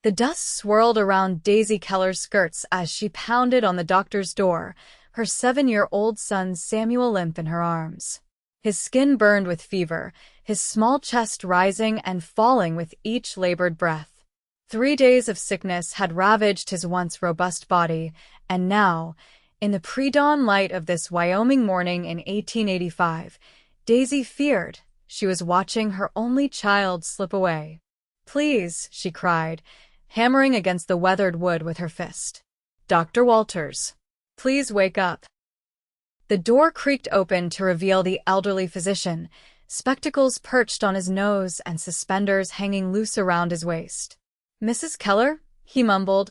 The dust swirled around Daisy Keller's skirts as she pounded on the doctor's door, her 7-year-old son Samuel limp in her arms. His skin burned with fever, his small chest rising and falling with each labored breath. 3 days of sickness had ravaged his once robust body, and now, in the pre-dawn light of this Wyoming morning in 1885, Daisy feared she was watching her only child slip away. "Please," she cried, hammering against the weathered wood with her fist. "Dr. Walters, please wake up." The door creaked open to reveal the elderly physician, spectacles perched on his nose and suspenders hanging loose around his waist. "Mrs. Keller?" he mumbled,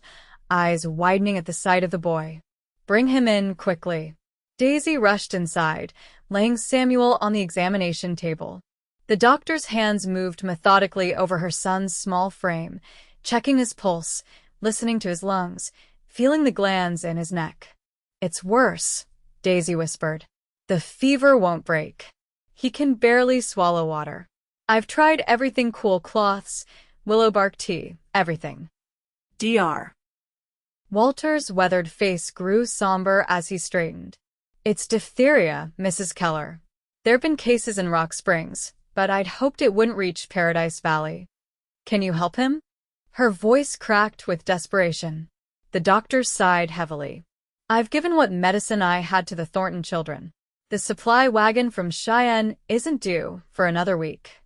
eyes widening at the sight of the boy. "Bring him in, quickly." Daisy rushed inside, laying Samuel on the examination table. The doctor's hands moved methodically over her son's small frame, checking his pulse, listening to his lungs, feeling the glands in his neck. "It's worse," Daisy whispered. "The fever won't break. He can barely swallow water. I've tried everything, cool cloths, willow bark tea, everything." "Dr. Walter's weathered face grew somber as he straightened. "It's diphtheria, Mrs. Keller. There've been cases in Rock Springs, but I'd hoped it wouldn't reach Paradise Valley. Can you help him?" Her voice cracked with desperation. The doctor sighed heavily. "I've given what medicine I had to the Thornton children. The supply wagon from Cheyenne isn't due for another week."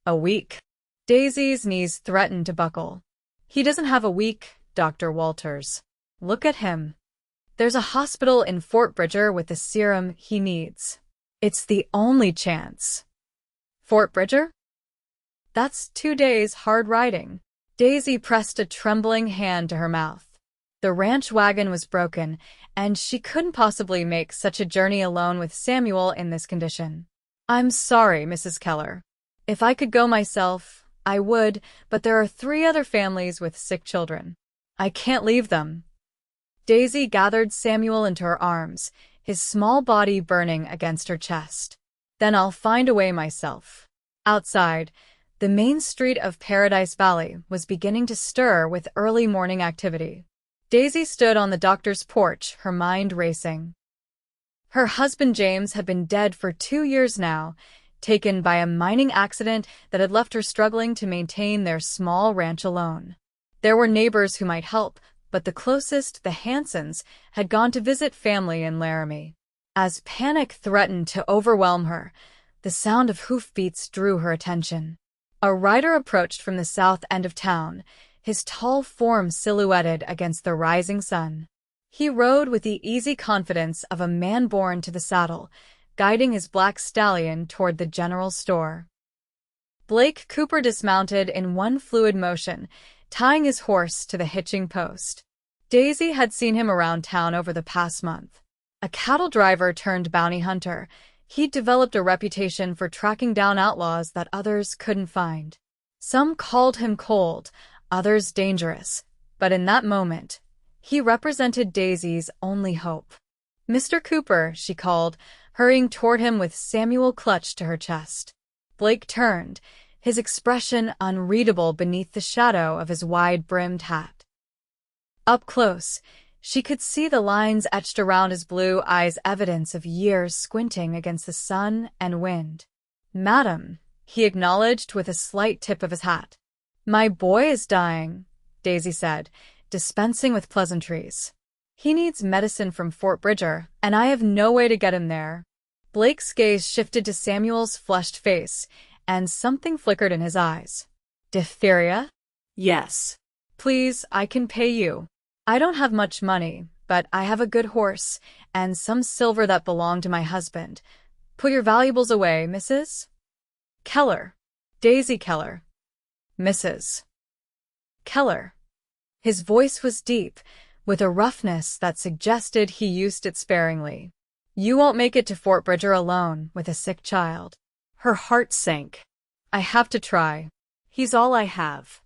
"A week?" Daisy's knees threatened to buckle. "He doesn't have a week, Dr. Walters. Look at him. There's a hospital in Fort Bridger with the serum he needs. It's the only chance." "Fort Bridger?" "That's 2 days hard riding." Daisy pressed a trembling hand to her mouth. The ranch wagon was broken, and she couldn't possibly make such a journey alone with Samuel in this condition. "I'm sorry, Mrs. Keller. If I could go myself, I would, but there are 3 other families with sick children. I can't leave them." Daisy gathered Samuel into her arms, his small body burning against her chest. "Then I'll find a way myself." Outside, the main street of Paradise Valley was beginning to stir with early morning activity. Daisy stood on the doctor's porch, her mind racing. Her husband James had been dead for 2 years now, taken by a mining accident that had left her struggling to maintain their small ranch alone. There were neighbors who might help, but the closest, the Hansons, had gone to visit family in Laramie. As panic threatened to overwhelm her, the sound of hoofbeats drew her attention. A rider approached from the south end of town, his tall form silhouetted against the rising sun. He rode with the easy confidence of a man born to the saddle, guiding his black stallion toward the general store. Blake Cooper dismounted in one fluid motion, tying his horse to the hitching post. Daisy had seen him around town over the past month. A cattle driver turned bounty hunter, he'd developed a reputation for tracking down outlaws that others couldn't find. Some called him cold, others dangerous, but in that moment, he represented Daisy's only hope. "Mr. Cooper," she called, hurrying toward him with Samuel clutched to her chest. Blake turned, his expression unreadable beneath the shadow of his wide-brimmed hat. Up close, she could see the lines etched around his blue eyes, evidence of years squinting against the sun and wind. "Madam," he acknowledged with a slight tip of his hat. "My boy is dying," Daisy said, dispensing with pleasantries. "He needs medicine from Fort Bridger, and I have no way to get him there." Blake's gaze shifted to Samuel's flushed face, and something flickered in his eyes. "Diphtheria?" "Yes." "Please, I can pay you. I don't have much money, but I have a good horse, and some silver that belonged to my husband. Put your valuables away, Mrs. Keller." "Daisy Keller." "Mrs. Keller." His voice was deep, with a roughness that suggested he used it sparingly. "You won't make it to Fort Bridger alone with a sick child." Her heart sank. "I have to try. He's all I have."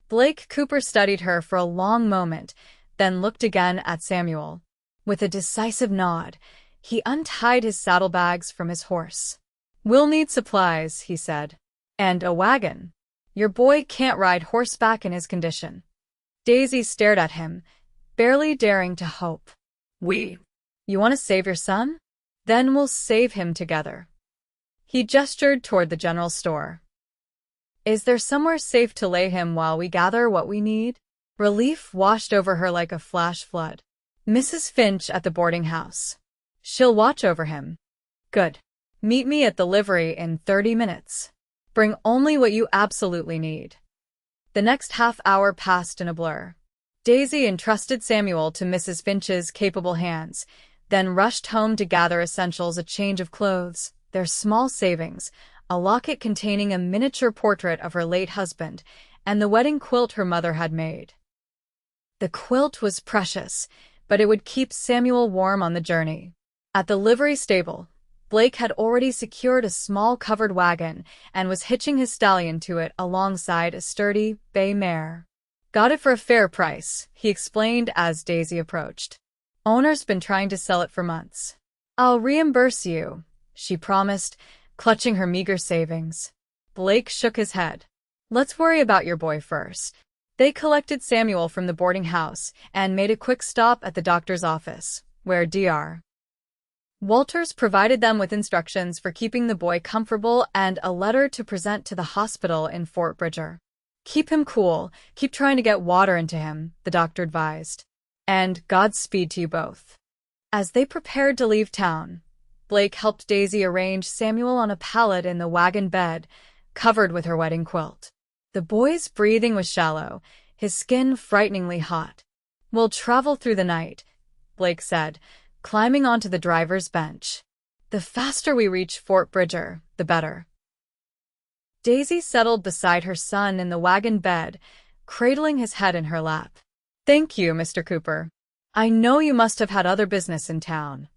Blake Cooper studied her for a long moment, then looked again at Samuel. With a decisive nod, he untied his saddlebags from his horse. "We'll need supplies," he said. "And a wagon." Your boy can't ride horseback in his condition. Daisy stared at him, barely daring to hope. You want to save your son? Then we'll save him together. He gestured toward the general store. Is there somewhere safe to lay him while we gather what we need? Relief washed over her like a flash flood. Mrs. Finch at the boarding house. She'll watch over him. Good. Meet me at the livery in 30 minutes. Bring only what you absolutely need. The next half hour passed in a blur. Daisy entrusted Samuel to Mrs. Finch's capable hands, then rushed home to gather essentials: a change of clothes, their small savings, a locket containing a miniature portrait of her late husband, and the wedding quilt her mother had made. The quilt was precious, but it would keep Samuel warm on the journey. At the livery stable, Blake had already secured a small covered wagon and was hitching his stallion to it alongside a sturdy bay mare. Got it for a fair price, he explained as Daisy approached. Owner's been trying to sell it for months. I'll reimburse you, she promised, clutching her meager savings. Blake shook his head. Let's worry about your boy first. They collected Samuel from the boarding house and made a quick stop at the doctor's office, where Dr. Walters provided them with instructions for keeping the boy comfortable and a letter to present to the hospital in Fort Bridger. Keep him cool, keep trying to get water into him, the doctor advised. And Godspeed to you both. As they prepared to leave town, Blake helped Daisy arrange Samuel on a pallet in the wagon bed, covered with her wedding quilt. The boy's breathing was shallow, his skin frighteningly hot. We'll travel through the night, Blake said, climbing onto the driver's bench. The faster we reach Fort Bridger, the better. Daisy settled beside her son in the wagon bed, cradling his head in her lap. Thank you, Mr. Cooper. I know you must have had other business in town.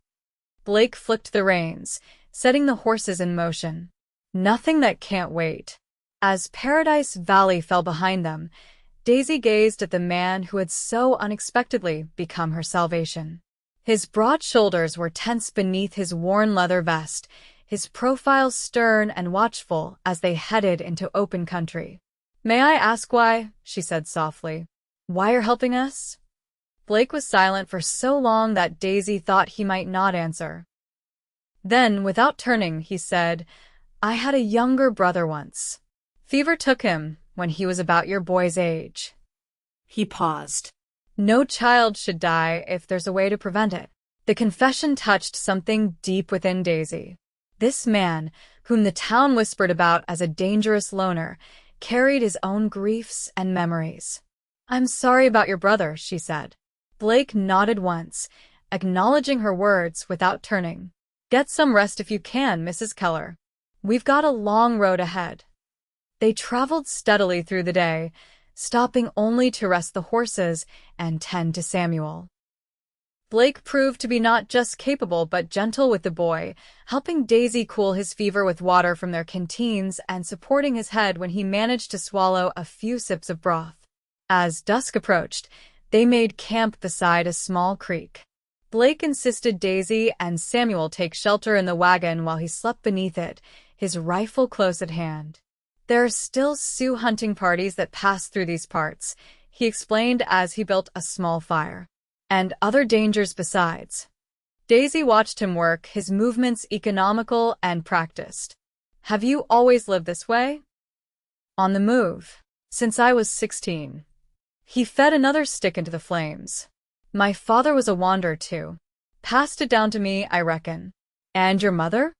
Blake flicked the reins, setting the horses in motion. Nothing that can't wait. As Paradise Valley fell behind them, Daisy gazed at the man who had so unexpectedly become her salvation. His broad shoulders were tense beneath his worn leather vest, his profile stern and watchful as they headed into open country. May I ask why? She said softly. Why you're helping us? Blake was silent for so long that Daisy thought he might not answer. Then, without turning, he said, I had a younger brother once. Fever took him when he was about your boy's age. He paused. No child should die if there's a way to prevent it. The confession touched something deep within Daisy. This man, whom the town whispered about as a dangerous loner, carried his own griefs and memories. I'm sorry about your brother, she said. Blake nodded once, acknowledging her words without turning. Get some rest if you can, Mrs. Keller. We've got a long road ahead. They traveled steadily through the day, stopping only to rest the horses and tend to Samuel. Blake proved to be not just capable but gentle with the boy, helping Daisy cool his fever with water from their canteens and supporting his head when he managed to swallow a few sips of broth. As dusk approached, they made camp beside a small creek. Blake insisted Daisy and Samuel take shelter in the wagon while he slept beneath it, his rifle close at hand. There are still Sioux hunting parties that pass through these parts, he explained as he built a small fire. And other dangers besides. Daisy watched him work, his movements economical and practiced. Have you always lived this way? On the move. Since I was 16. He fed another stick into the flames. My father was a wanderer too. Passed it down to me, I reckon. And your mother?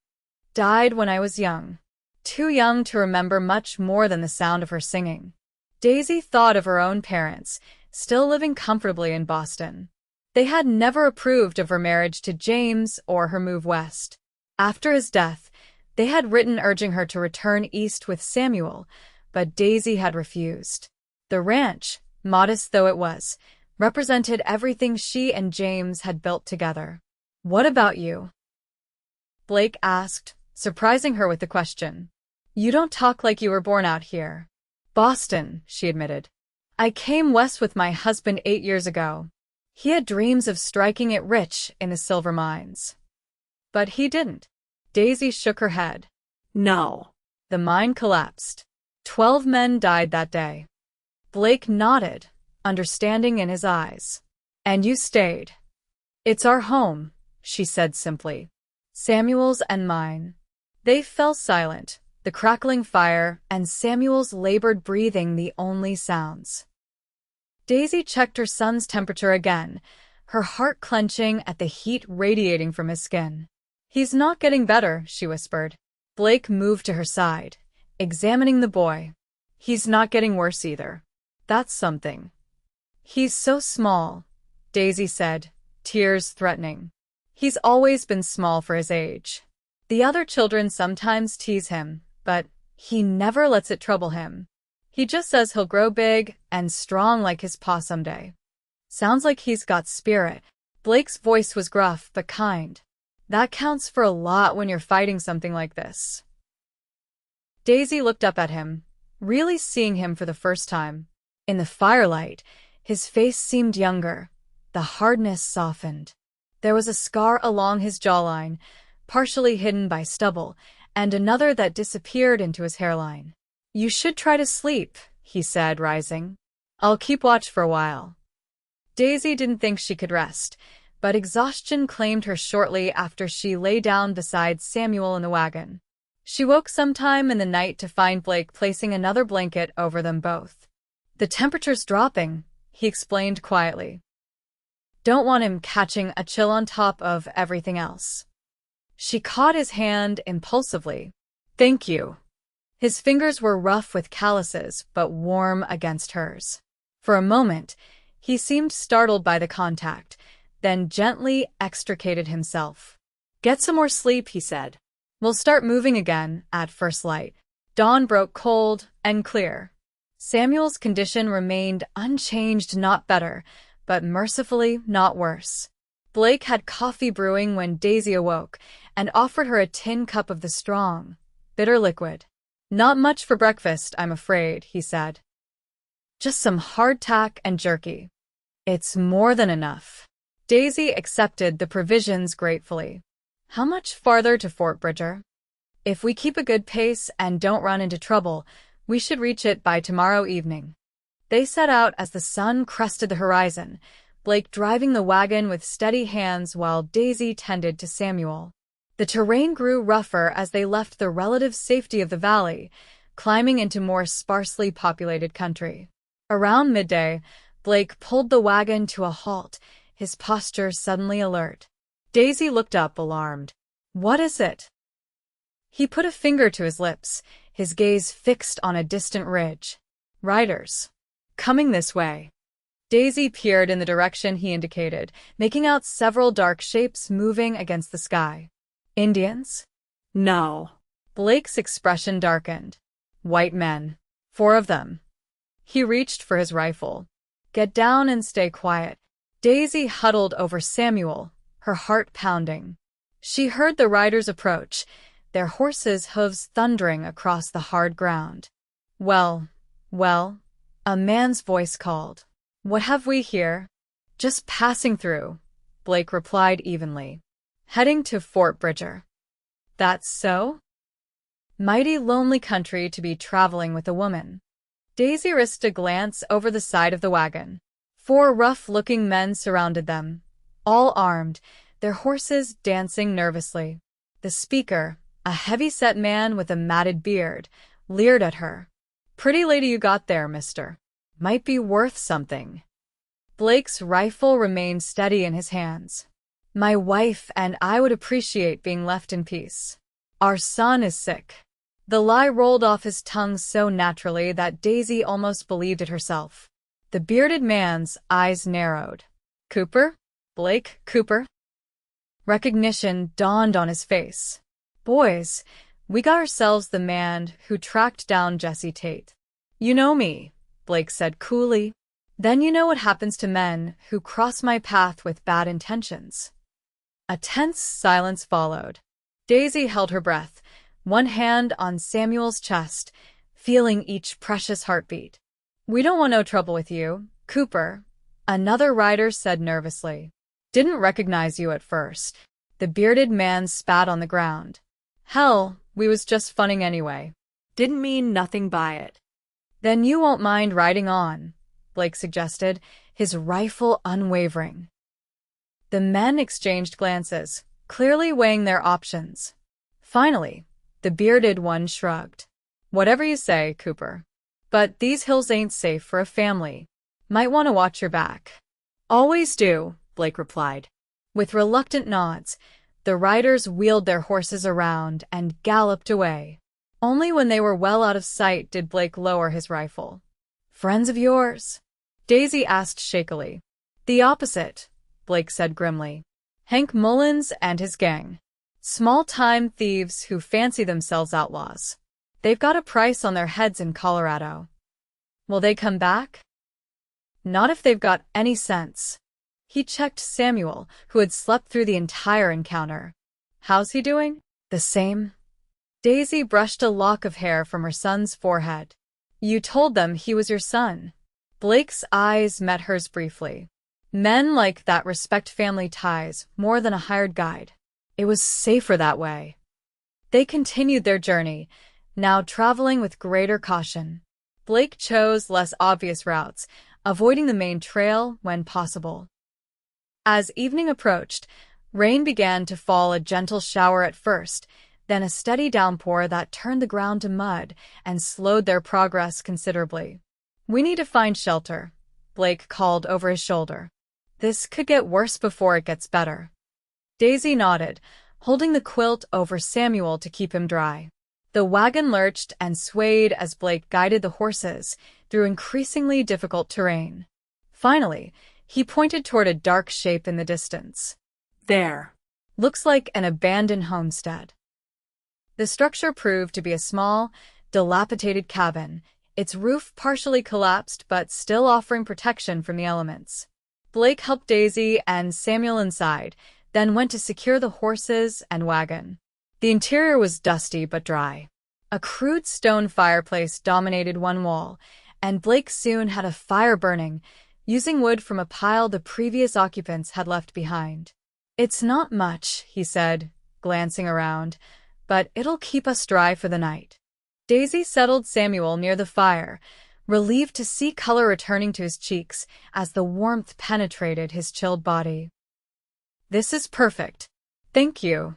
Died when I was young. Too young to remember much more than the sound of her singing. Daisy thought of her own parents, still living comfortably in Boston. They had never approved of her marriage to James or her move west. After his death, they had written urging her to return east with Samuel, but Daisy had refused. The ranch, modest though it was, represented everything she and James had built together. What about you? Blake asked, surprising her with the question. You don't talk like you were born out here. Boston, she admitted. I came west with my husband 8 years ago. He had dreams of striking it rich in the silver mines. But he didn't. Daisy shook her head. No. The mine collapsed. 12 men died that day. Blake nodded, understanding in his eyes. And you stayed. It's our home, she said simply. Samuel's and mine. They fell silent, the crackling fire and Samuel's labored breathing the only sounds. Daisy checked her son's temperature again, her heart clenching at the heat radiating from his skin. He's not getting better, she whispered. Blake moved to her side, examining the boy. He's not getting worse either. That's something. He's so small, Daisy said, tears threatening. He's always been small for his age. The other children sometimes tease him, but he never lets it trouble him. He just says he'll grow big and strong like his pa someday. Sounds like he's got spirit. Blake's voice was gruff but kind. That counts for a lot when you're fighting something like this. Daisy looked up at him, really seeing him for the first time. In the firelight, his face seemed younger. The hardness softened. There was a scar along his jawline, partially hidden by stubble, and another that disappeared into his hairline. You should try to sleep, he said, rising. I'll keep watch for a while. Daisy didn't think she could rest, but exhaustion claimed her shortly after she lay down beside Samuel in the wagon. She woke sometime in the night to find Blake placing another blanket over them both. The temperature's dropping, he explained quietly. Don't want him catching a chill on top of everything else. She caught his hand impulsively. Thank you. His fingers were rough with calluses, but warm against hers. For a moment, he seemed startled by the contact, then gently extricated himself. Get some more sleep, he said. We'll start moving again at first light. Dawn broke cold and clear. Samuel's condition remained unchanged, not better, but mercifully not worse. Blake had coffee brewing when Daisy awoke and offered her a tin cup of the strong, bitter liquid. Not much for breakfast, I'm afraid, he said. Just some hardtack and jerky. It's more than enough. Daisy accepted the provisions gratefully. How much farther to Fort Bridger? If we keep a good pace and don't run into trouble, we should reach it by tomorrow evening. They set out as the sun crested the horizon, Blake driving the wagon with steady hands while Daisy tended to Samuel. The terrain grew rougher as they left the relative safety of the valley, climbing into more sparsely populated country. Around midday, Blake pulled the wagon to a halt, his posture suddenly alert. Daisy looked up, alarmed. What is it? He put a finger to his lips, his gaze fixed on a distant ridge. Riders. Coming this way. Daisy peered in the direction he indicated, making out several dark shapes moving against the sky. Indians? No. Blake's expression darkened. White men. 4 of them. He reached for his rifle. Get down and stay quiet. Daisy huddled over Samuel, her heart pounding. She heard the riders approach, their horses' hooves thundering across the hard ground. Well, a man's voice called. What have we here? Just passing through, Blake replied evenly. Heading to Fort Bridger. That's so? Mighty lonely country to be traveling with a woman. Daisy risked a glance over the side of the wagon. 4 rough-looking men surrounded them, all armed, their horses dancing nervously. The speaker, a heavy-set man with a matted beard, leered at her. Pretty lady you got there, mister. Might be worth something. Blake's rifle remained steady in his hands. My wife and I would appreciate being left in peace. Our son is sick. The lie rolled off his tongue so naturally that Daisy almost believed it herself. The bearded man's eyes narrowed. Cooper? Blake Cooper? Recognition dawned on his face. Boys, we got ourselves the man who tracked down Jesse Tate. You know me, Blake said coolly. Then you know what happens to men who cross my path with bad intentions. A tense silence followed. Daisy held her breath, one hand on Samuel's chest, feeling each precious heartbeat. We don't want no trouble with you, Cooper, another rider said nervously. Didn't recognize you at first. The bearded man spat on the ground. Hell, we was just funning anyway. Didn't mean nothing by it. Then you won't mind riding on, Blake suggested, his rifle unwavering. The men exchanged glances, clearly weighing their options. Finally, the bearded one shrugged. Whatever you say, Cooper. But these hills ain't safe for a family. Might want to watch your back. Always do, Blake replied. With reluctant nods, the riders wheeled their horses around and galloped away. Only when they were well out of sight did Blake lower his rifle. Friends of yours? Daisy asked shakily. The opposite, Blake said grimly. Hank Mullins and his gang. Small-time thieves who fancy themselves outlaws. They've got a price on their heads in Colorado. Will they come back? Not if they've got any sense. He checked Samuel, who had slept through the entire encounter. How's he doing? The same. Daisy brushed a lock of hair from her son's forehead. You told them he was your son. Blake's eyes met hers briefly. Men like that respect family ties more than a hired guide. It was safer that way. They continued their journey, now traveling with greater caution. Blake chose less obvious routes, avoiding the main trail when possible. As evening approached, rain began to fall, a gentle shower at first, then a steady downpour that turned the ground to mud and slowed their progress considerably. We need to find shelter, Blake called over his shoulder. This could get worse before it gets better. Daisy nodded, holding the quilt over Samuel to keep him dry. The wagon lurched and swayed as Blake guided the horses through increasingly difficult terrain. Finally, he pointed toward a dark shape in the distance. There. Looks like an abandoned homestead. The structure proved to be a small, dilapidated cabin, its roof partially collapsed but still offering protection from the elements. Blake helped Daisy and Samuel inside, then went to secure the horses and wagon. The interior was dusty but dry. A crude stone fireplace dominated one wall, and Blake soon had a fire burning, using wood from a pile the previous occupants had left behind. It's not much, he said, glancing around, but it'll keep us dry for the night. Daisy settled Samuel near the fire, relieved to see color returning to his cheeks as the warmth penetrated his chilled body. This is perfect. Thank you.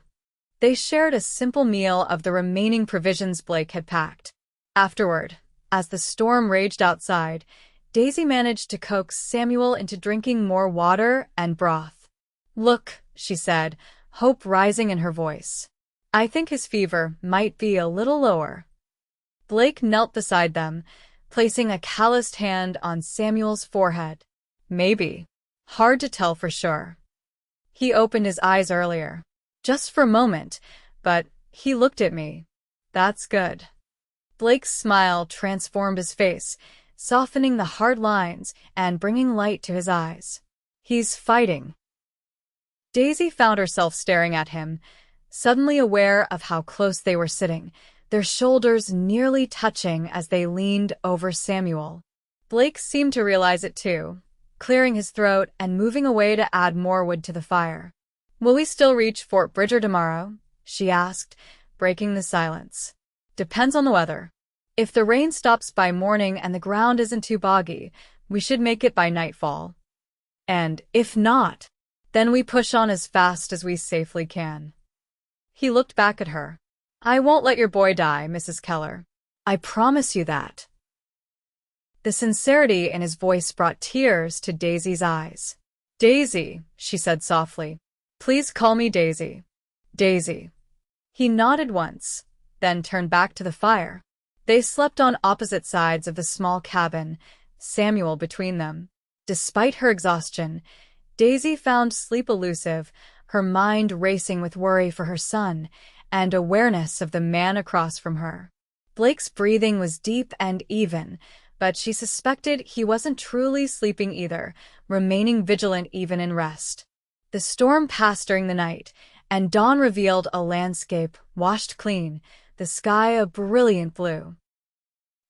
They shared a simple meal of the remaining provisions Blake had packed. Afterward, as the storm raged outside, Daisy managed to coax Samuel into drinking more water and broth. Look, she said, hope rising in her voice. I think his fever might be a little lower. Blake knelt beside them, placing a calloused hand on Samuel's forehead. Maybe. Hard to tell for sure. He opened his eyes earlier. Just for a moment, but he looked at me. That's good. Blake's smile transformed his face, softening the hard lines and bringing light to his eyes. He's fighting. Daisy found herself staring at him, suddenly aware of how close they were sitting, their shoulders nearly touching as they leaned over Samuel. Blake seemed to realize it too, clearing his throat and moving away to add more wood to the fire. Will we still reach Fort Bridger tomorrow? She asked, breaking the silence. Depends on the weather. If the rain stops by morning and the ground isn't too boggy, we should make it by nightfall. And if not, then we push on as fast as we safely can. He looked back at her. I won't let your boy die, Mrs. Keller. I promise you that. The sincerity in his voice brought tears to Daisy's eyes. Daisy, she said softly. Please call me Daisy. Daisy. He nodded once, then turned back to the fire. They slept on opposite sides of the small cabin, Samuel between them. Despite her exhaustion, Daisy found sleep elusive, her mind racing with worry for her son and awareness of the man across from her. Blake's breathing was deep and even, but she suspected he wasn't truly sleeping either, remaining vigilant even in rest. The storm passed during the night, and dawn revealed a landscape washed clean, the sky a brilliant blue.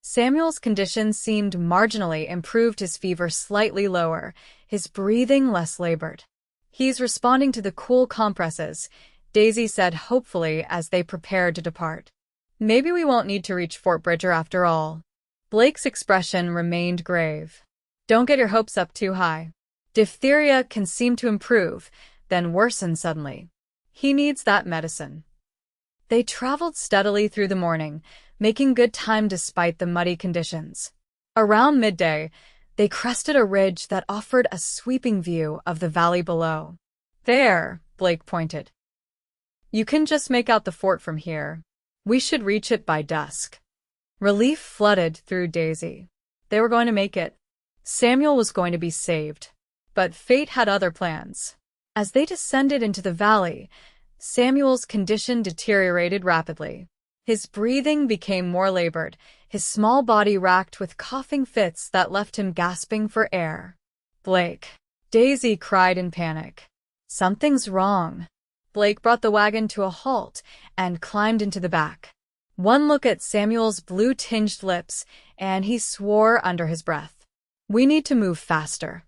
Samuel's condition seemed marginally improved, his fever slightly lower, his breathing less labored. He's responding to the cool compresses, Daisy said hopefully as they prepared to depart. Maybe we won't need to reach Fort Bridger after all. Blake's expression remained grave. Don't get your hopes up too high. Diphtheria can seem to improve, then worsen suddenly. He needs that medicine. They traveled steadily through the morning, making good time despite the muddy conditions. Around midday, they crested a ridge that offered a sweeping view of the valley below. There, Blake pointed. You can just make out the fort from here. We should reach it by dusk. Relief flooded through Daisy. They were going to make it. Samuel was going to be saved. But fate had other plans. As they descended into the valley, Samuel's condition deteriorated rapidly. His breathing became more labored, his small body racked with coughing fits that left him gasping for air. Blake. Daisy cried in panic. Something's wrong. Blake brought the wagon to a halt and climbed into the back. One look at Samuel's blue-tinged lips, and he swore under his breath. We need to move faster.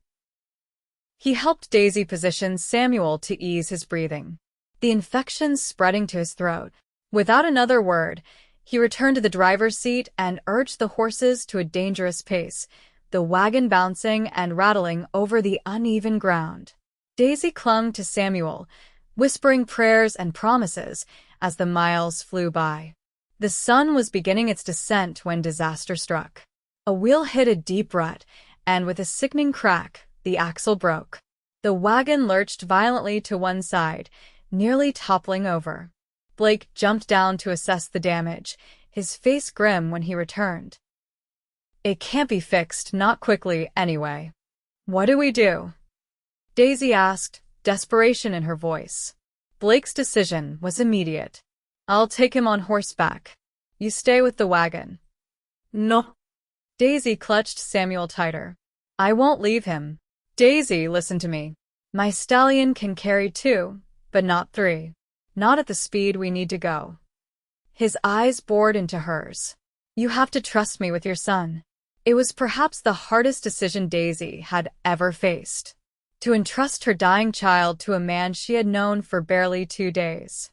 He helped Daisy position Samuel to ease his breathing, the infection spreading to his throat. Without another word, he returned to the driver's seat and urged the horses to a dangerous pace, the wagon bouncing and rattling over the uneven ground. Daisy clung to Samuel, whispering prayers and promises as the miles flew by. The sun was beginning its descent when disaster struck. A wheel hit a deep rut, and with a sickening crack, the axle broke. The wagon lurched violently to one side, nearly toppling over. Blake jumped down to assess the damage, his face grim when he returned. It can't be fixed, not quickly anyway. What do we do? Daisy asked, desperation in her voice. Blake's decision was immediate. I'll take him on horseback. You stay with the wagon. No. Daisy clutched Samuel tighter. I won't leave him. Daisy, listen to me. My stallion can carry 2, but not 3. Not at the speed we need to go. His eyes bored into hers. You have to trust me with your son. It was perhaps the hardest decision Daisy had ever faced. To entrust her dying child to a man she had known for barely 2 days.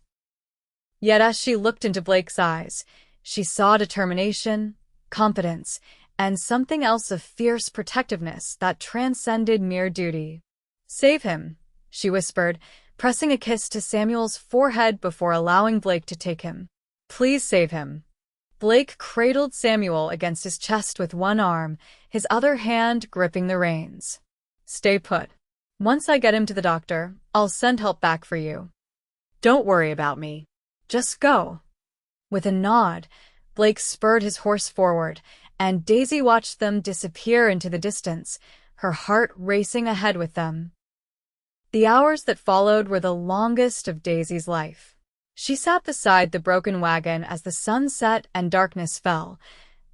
Yet as she looked into Blake's eyes, she saw determination, competence, and something else of fierce protectiveness that transcended mere duty. Save him, she whispered, pressing a kiss to Samuel's forehead before allowing Blake to take him. Please save him. Blake cradled Samuel against his chest with one arm, his other hand gripping the reins. Stay put. Once I get him to the doctor, I'll send help back for you. Don't worry about me. Just go. With a nod, Blake spurred his horse forward, and Daisy watched them disappear into the distance, her heart racing ahead with them. The hours that followed were the longest of Daisy's life. She sat beside the broken wagon as the sun set and darkness fell,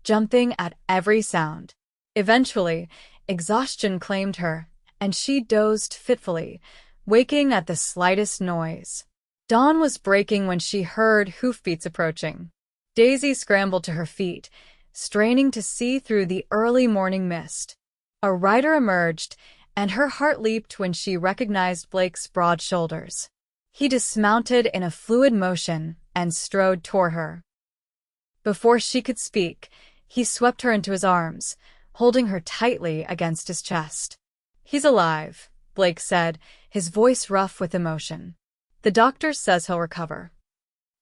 jumping at every sound. Eventually, exhaustion claimed her, and she dozed fitfully, waking at the slightest noise. Dawn was breaking when she heard hoofbeats approaching. Daisy scrambled to her feet, straining to see through the early morning mist. A rider emerged, and her heart leaped when she recognized Blake's broad shoulders. He dismounted in a fluid motion and strode toward her. Before she could speak, he swept her into his arms, holding her tightly against his chest. He's alive, Blake said, his voice rough with emotion. The doctor says he'll recover.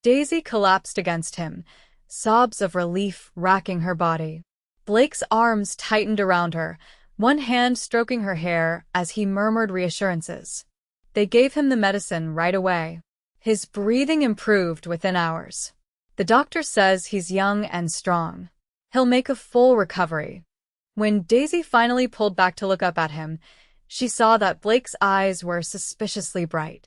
Daisy collapsed against him, sobs of relief racking her body. Blake's arms tightened around her, one hand stroking her hair as he murmured reassurances. They gave him the medicine right away. His breathing improved within hours. The doctor says he's young and strong. He'll make a full recovery. When Daisy finally pulled back to look up at him, she saw that Blake's eyes were suspiciously bright.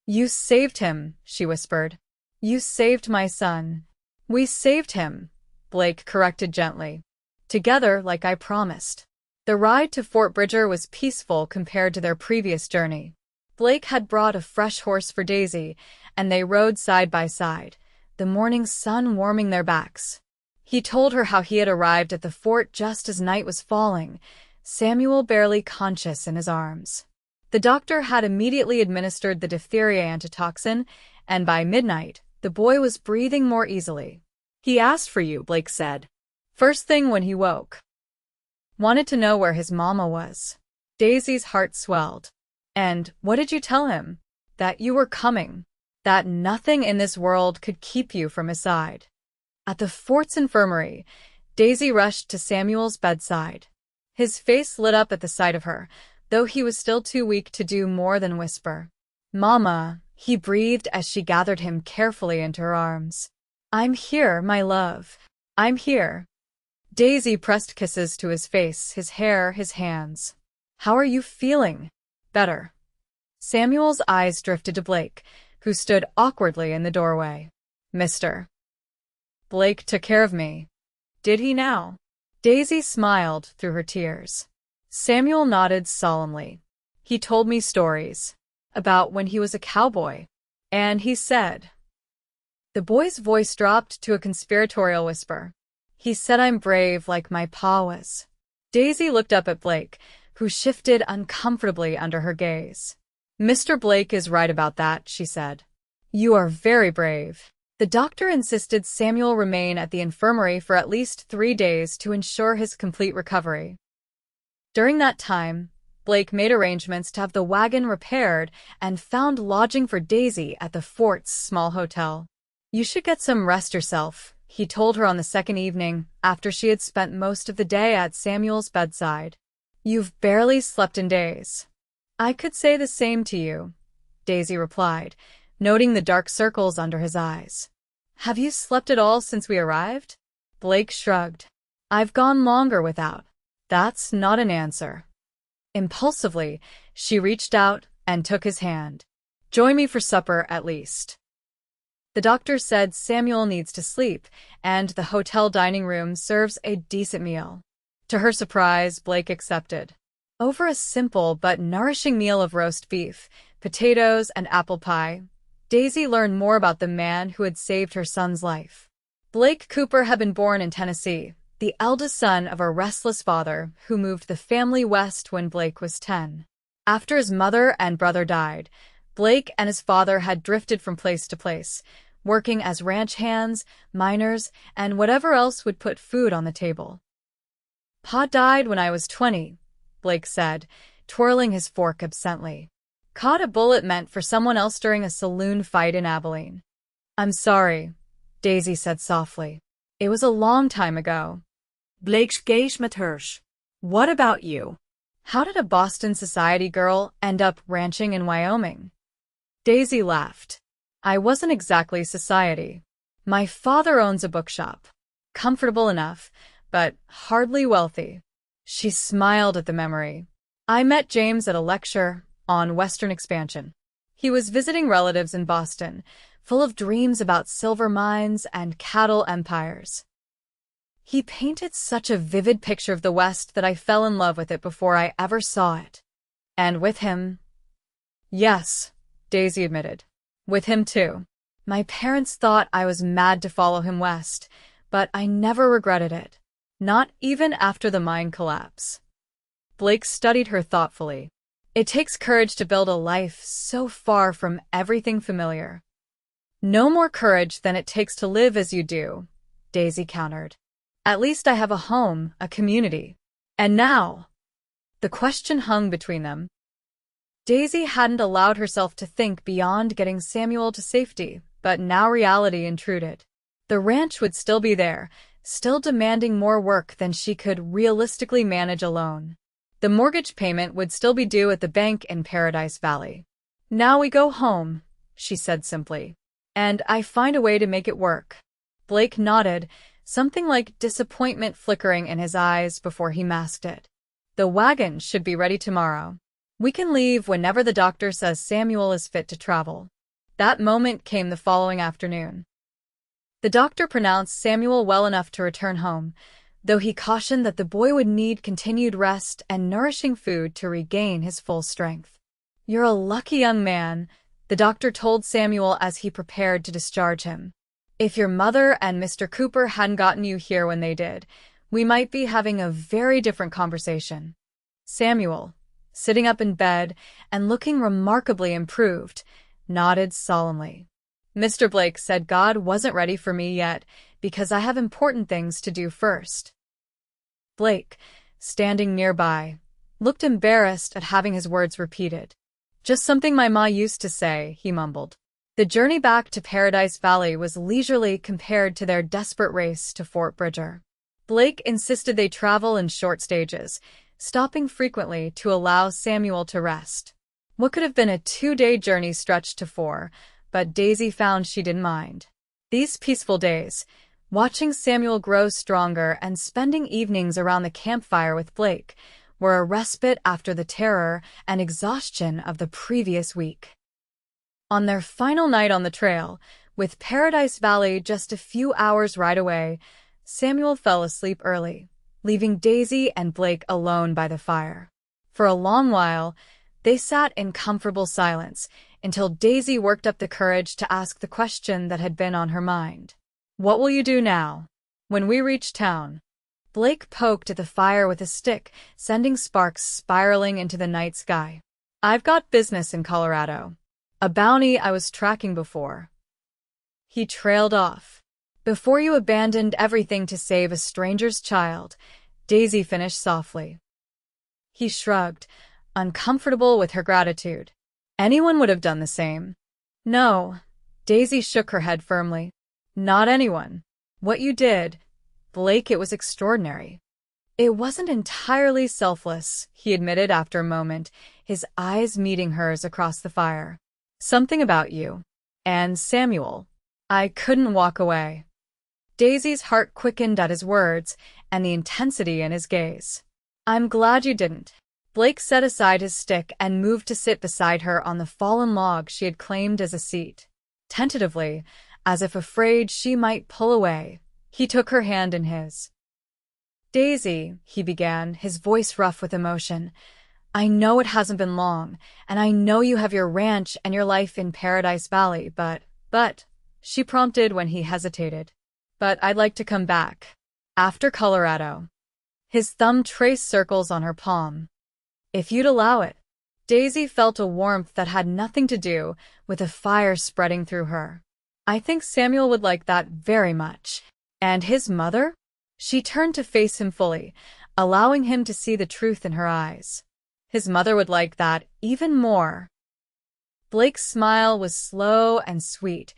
You saved him, she whispered. You saved my son. We saved him, Blake corrected gently. Together, like I promised. The ride to Fort Bridger was peaceful compared to their previous journey. Blake had brought a fresh horse for Daisy, and they rode side by side, the morning sun warming their backs. He told her how he had arrived at the fort just as night was falling, Samuel barely conscious in his arms. The doctor had immediately administered the diphtheria antitoxin, and by midnight, The boy was breathing more easily. He asked for you, Blake said. First thing when he woke. Wanted to know where his mama was. Daisy's heart swelled. And what did you tell him? That you were coming. That nothing in this world could keep you from his side. At the fort's infirmary, Daisy rushed to Samuel's bedside. His face lit up at the sight of her, though he was still too weak to do more than whisper. Mama, he breathed as she gathered him carefully into her arms. I'm here, my love. I'm here. Daisy pressed kisses to his face, his hair, his hands. How are you feeling? Better. Samuel's eyes drifted to Blake, who stood awkwardly in the doorway. Mr. Blake took care of me. Did he now? Daisy smiled through her tears. Samuel nodded solemnly. He told me stories about when he was a cowboy. And he said. The boy's voice dropped to a conspiratorial whisper. He said I'm brave like my pa was. Daisy looked up at Blake, who shifted uncomfortably under her gaze. Mr. Blake is right about that, she said. You are very brave. The doctor insisted Samuel remain at the infirmary for at least 3 days to ensure his complete recovery. During that time, Blake made arrangements to have the wagon repaired and found lodging for Daisy at the fort's small hotel. You should get some rest yourself, he told her on the second evening, after she had spent most of the day at Samuel's bedside. You've barely slept in days. I could say the same to you, Daisy replied, noting the dark circles under his eyes. Have you slept at all since we arrived? Blake shrugged. I've gone longer without. That's not an answer. Impulsively, she reached out and took his hand. Join me for supper, at least. The doctor said Samuel needs to sleep, and the hotel dining room serves a decent meal. To her surprise, Blake accepted. Over a simple but nourishing meal of roast beef, potatoes, and apple pie, Daisy learned more about the man who had saved her son's life. Blake Cooper had been born in Tennessee, the eldest son of a restless father who moved the family west when Blake was 10. After his mother and brother died, Blake and his father had drifted from place to place, working as ranch hands, miners, and whatever else would put food on the table. Pa died when I was 20, Blake said, twirling his fork absently. Caught a bullet meant for someone else during a saloon fight in Abilene. I'm sorry, Daisy said softly. It was a long time ago. Blake's gaze met hers. What about you? How did a Boston society girl end up ranching in Wyoming? Daisy laughed. I wasn't exactly society. My father owns a bookshop. Comfortable enough, but hardly wealthy. She smiled at the memory. I met James at a lecture on Western expansion. He was visiting relatives in Boston, full of dreams about silver mines and cattle empires. He painted such a vivid picture of the West that I fell in love with it before I ever saw it. And with him? Yes, Daisy admitted. With him too. My parents thought I was mad to follow him west, but I never regretted it. Not even after the mine collapse. Blake studied her thoughtfully. It takes courage to build a life so far from everything familiar. No more courage than it takes to live as you do, Daisy countered. At least I have a home, a community. And now? The question hung between them. Daisy hadn't allowed herself to think beyond getting Samuel to safety, but now reality intruded. The ranch would still be there, still demanding more work than she could realistically manage alone. The mortgage payment would still be due at the bank in Paradise Valley. Now we go home, she said simply. And I find a way to make it work. Blake nodded, something like disappointment flickering in his eyes before he masked it. The wagon should be ready tomorrow. We can leave whenever the doctor says Samuel is fit to travel. That moment came the following afternoon. The doctor pronounced Samuel well enough to return home, though he cautioned that the boy would need continued rest and nourishing food to regain his full strength. You're a lucky young man, the doctor told Samuel as he prepared to discharge him. If your mother and Mr. Cooper hadn't gotten you here when they did, we might be having a very different conversation. Samuel, sitting up in bed and looking remarkably improved, nodded solemnly. Mr. Blake said God wasn't ready for me yet because I have important things to do first. Blake, standing nearby, looked embarrassed at having his words repeated. Just something my ma used to say, he mumbled. The journey back to Paradise Valley was leisurely compared to their desperate race to Fort Bridger. Blake insisted they travel in short stages, stopping frequently to allow Samuel to rest. What could have been a 2-day journey stretched to 4, but Daisy found she didn't mind. These peaceful days, watching Samuel grow stronger and spending evenings around the campfire with Blake, were a respite after the terror and exhaustion of the previous week. On their final night on the trail, with Paradise Valley just a few hours' ride away, Samuel fell asleep early, leaving Daisy and Blake alone by the fire. For a long while, they sat in comfortable silence until Daisy worked up the courage to ask the question that had been on her mind. What will you do now? When we reach town? Blake poked at the fire with a stick, sending sparks spiraling into the night sky. I've got business in Colorado. A bounty I was tracking before. He trailed off. Before you abandoned everything to save a stranger's child, Daisy finished softly. He shrugged, uncomfortable with her gratitude. Anyone would have done the same. No, Daisy shook her head firmly. Not anyone. What you did, Blake, it was extraordinary. It wasn't entirely selfless, he admitted after a moment, his eyes meeting hers across the fire. Something about you. And Samuel. I couldn't walk away. Daisy's heart quickened at his words and the intensity in his gaze. I'm glad you didn't. Blake set aside his stick and moved to sit beside her on the fallen log she had claimed as a seat. Tentatively, as if afraid she might pull away, he took her hand in his. Daisy, he began, his voice rough with emotion, I know it hasn't been long, and I know you have your ranch and your life in Paradise Valley, but, she prompted when he hesitated. But I'd like to come back. After Colorado. His thumb traced circles on her palm. If you'd allow it. Daisy felt a warmth that had nothing to do with a fire spreading through her. I think Samuel would like that very much. And his mother? She turned to face him fully, allowing him to see the truth in her eyes. His mother would like that even more. Blake's smile was slow and sweet,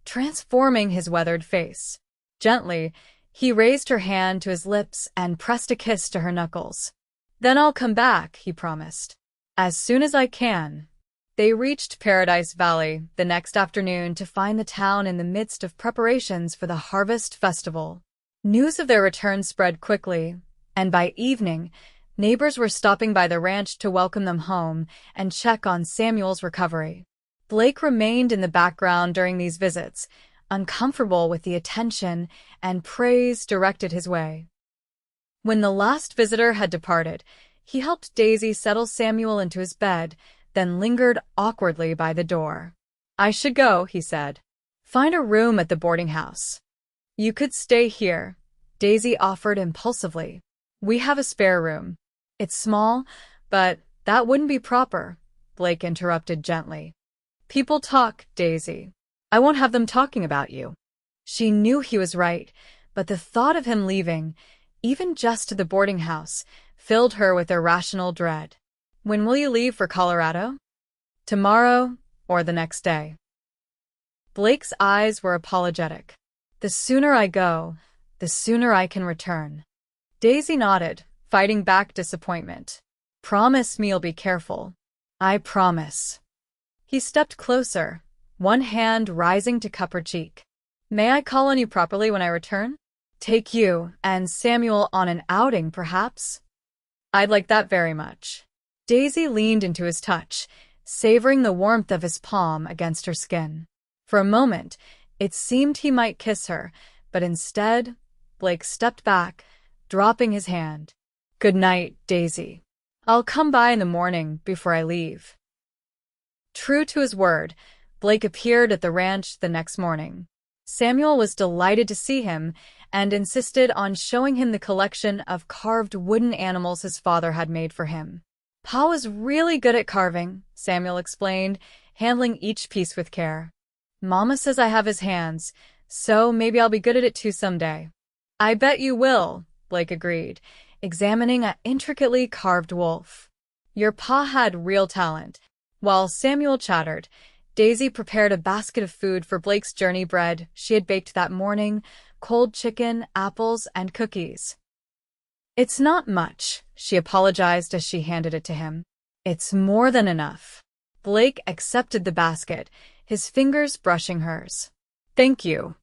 transforming his weathered face. Gently, he raised her hand to his lips and pressed a kiss to her knuckles. Then I'll come back, he promised. As soon as I can. They reached Paradise Valley the next afternoon to find the town in the midst of preparations for the Harvest Festival. News of their return spread quickly, and by evening, neighbors were stopping by the ranch to welcome them home and check on Samuel's recovery. Blake remained in the background during these visits, uncomfortable with the attention and praise directed his way. When the last visitor had departed, he helped Daisy settle Samuel into his bed, then lingered awkwardly by the door. I should go, he said. Find a room at the boarding house. You could stay here, Daisy offered impulsively. We have a spare room. It's small, but that wouldn't be proper, Blake interrupted gently. People talk, Daisy. I won't have them talking about you. She knew he was right, but the thought of him leaving, even just to the boarding house, filled her with irrational dread. When will you leave for Colorado? Tomorrow or the next day? Blake's eyes were apologetic. The sooner I go, the sooner I can return. Daisy nodded, fighting back disappointment. Promise me you'll be careful. I promise. He stepped closer, one hand rising to cup her cheek. May I call on you properly when I return? Take you and Samuel on an outing, perhaps? I'd like that very much. Daisy leaned into his touch, savoring the warmth of his palm against her skin. For a moment, it seemed he might kiss her, but instead, Blake stepped back, dropping his hand. Good night, Daisy. I'll come by in the morning before I leave. True to his word, Blake appeared at the ranch the next morning. Samuel was delighted to see him and insisted on showing him the collection of carved wooden animals his father had made for him. Pa was really good at carving, Samuel explained, handling each piece with care. Mama says I have his hands, so maybe I'll be good at it too someday. I bet you will, Blake agreed, examining an intricately carved wolf. Your pa had real talent. While Samuel chattered, Daisy prepared a basket of food for Blake's journey bread she had baked that morning, cold chicken, apples, and cookies. It's not much, she apologized as she handed it to him. It's more than enough. Blake accepted the basket, his fingers brushing hers. Thank you.